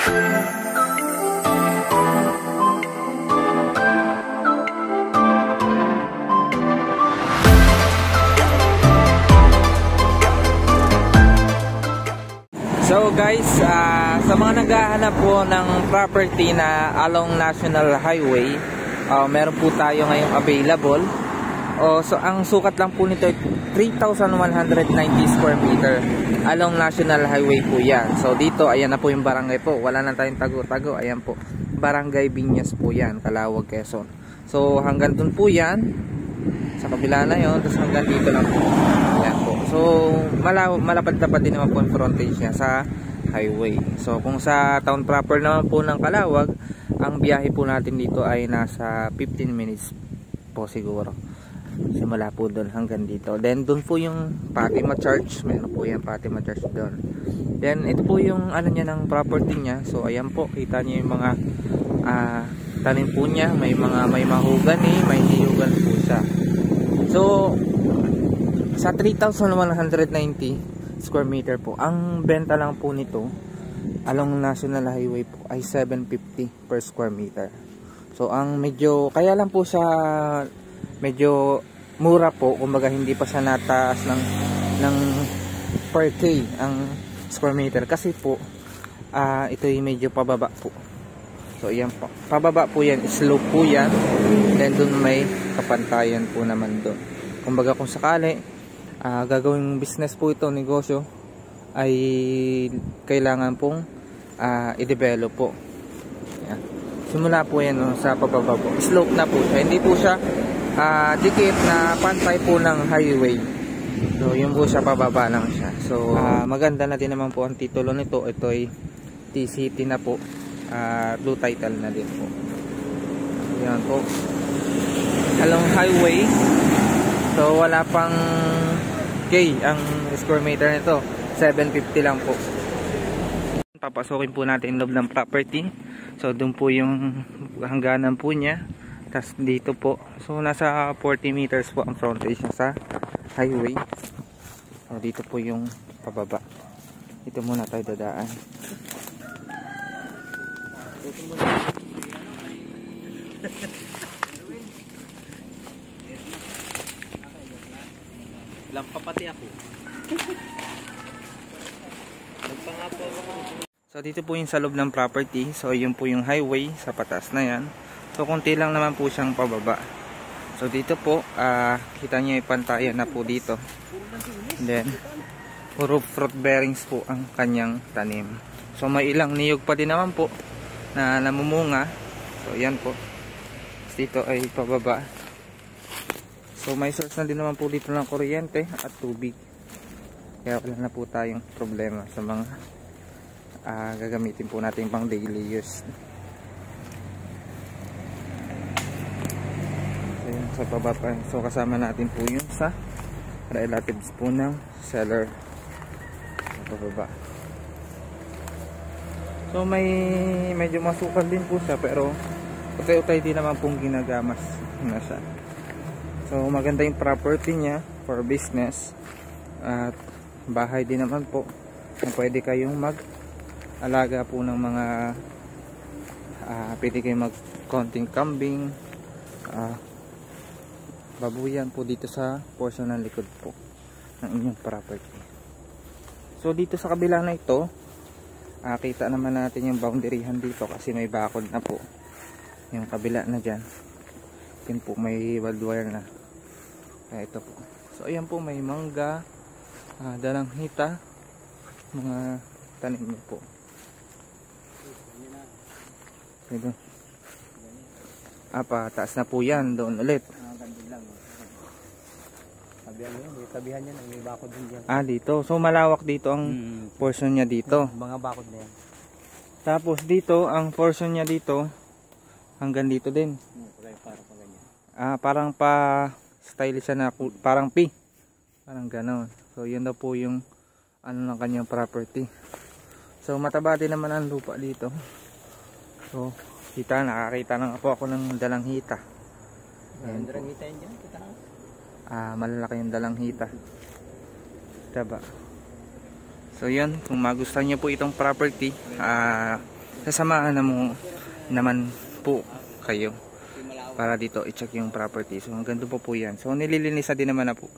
So guys, sa mga naghahanap po ng property na along National Highway, meron po tayo ngayong available. So ang sukat lang po nito ay 3,190 square meter along National Highway po yan. So dito, ayan na po yung barangay po. Wala na tayong tago-tago. Ayan po, Barangay Biñas po yan, Calauag, Quezon. So hanggang dun po yan, sa kabila na yun, tapos hanggang dito lang po. Ayan po. So malapad-lapad din naman po yung frontage niya sa highway. So kung sa town proper naman po ng Calauag, ang biyahe po natin dito ay nasa 15 minutes po siguro. Simula po doon hanggang dito. Then doon po yung Fatima Church. Meron po yan Fatima Church doon. Then ito po yung ano niya ng property niya. So ayan po, kita niyo yung mga tanim po niya. May mahogany, may hiyugan po siya. So sa 3,190 square meter po, ang benta lang po nito along National Highway po ay 750 per square meter. So ang medyo, kaya lang po siya medyo mura po, kumbaga hindi pa siya nataas ng per K ang square meter kasi po ito yung medyo pababa po. So yan po, pababa po yan, slope po yan, then dun may kapantayan po naman doon. Kumbaga kung sakali gagawing business po ito, negosyo, ay kailangan pong i-develop po. Yan. Simula po yan sa pababa po, slope na po siya, hindi po siya dikit na pantay po ng highway. So yun po siya, pababa lang siya. So maganda na din naman po ang titulo nito. Ito ay TCT na po, blue title na din po. Yan po, along highway. So wala pang K ang square meter nito, 750 lang po. Papasokin po natin loob ng property. So doon po yung hangganan po niya. Tas dito po, so nasa 40 meters po ang frontage niya sa highway. So dito po yung pababa. Dito muna tayo dadaan. Lampa pati ako. So dito po yung sa loob ng property. So yun po yung highway sa patas na yan. So konti lang naman po siyang pababa. So dito po kita niyo yung pantayan na po dito. And then puro fruit bearings po ang kanyang tanim. So may ilang niyog pa din naman po na namumunga. So yan po. Dito ay pababa. So may source na din naman po dito ng kuryente at tubig. Kaya wala na po tayong problema sa mga gagamitin po natin pang daily use. Sa pababa. So kasama natin po yung sa relatives po ng seller sa pababa. So may medyo masukal din po siya, pero utay-utay din naman pong ginagamas na siya. So maganda yung property niya for business at bahay din naman po na pwede kayong mag-alaga po ng mga pwede kayong mag konting kambing, babuyan po dito sa portion ng likod po ng inyong property. So dito sa kabila na ito, kita naman natin yung boundaryhan dito kasi may bakod na po yung kabila na dyan. Yun po, may barbed wire na. Kaya ito po. So ayan po, may mangga, dalanghita, mga tanim nyo po. Ito. Taas na po yan, doon ulit. Tabihan niya, may bakod din diyan. Dito. So malawak dito ang portion niya dito. Mga bakod na yan. Tapos dito, ang portion niya dito hanggang dito din. Parang pa ganyan. Parang pa stylish na, parang P. Parang gano'n. So yun daw po yung ano ng kanyang property. So mataba din naman ang lupa dito. So nakakita na po ako ng dalanghita. Ang dalanghita yan dyan, kita na. Malalaki yung dalanghita. Diba? So yun, kung magustuhan nyo po itong property, sasamahan na mo naman po kayo para dito i-check yung property. So hanggang doon po yan. So nililinisan din naman na po.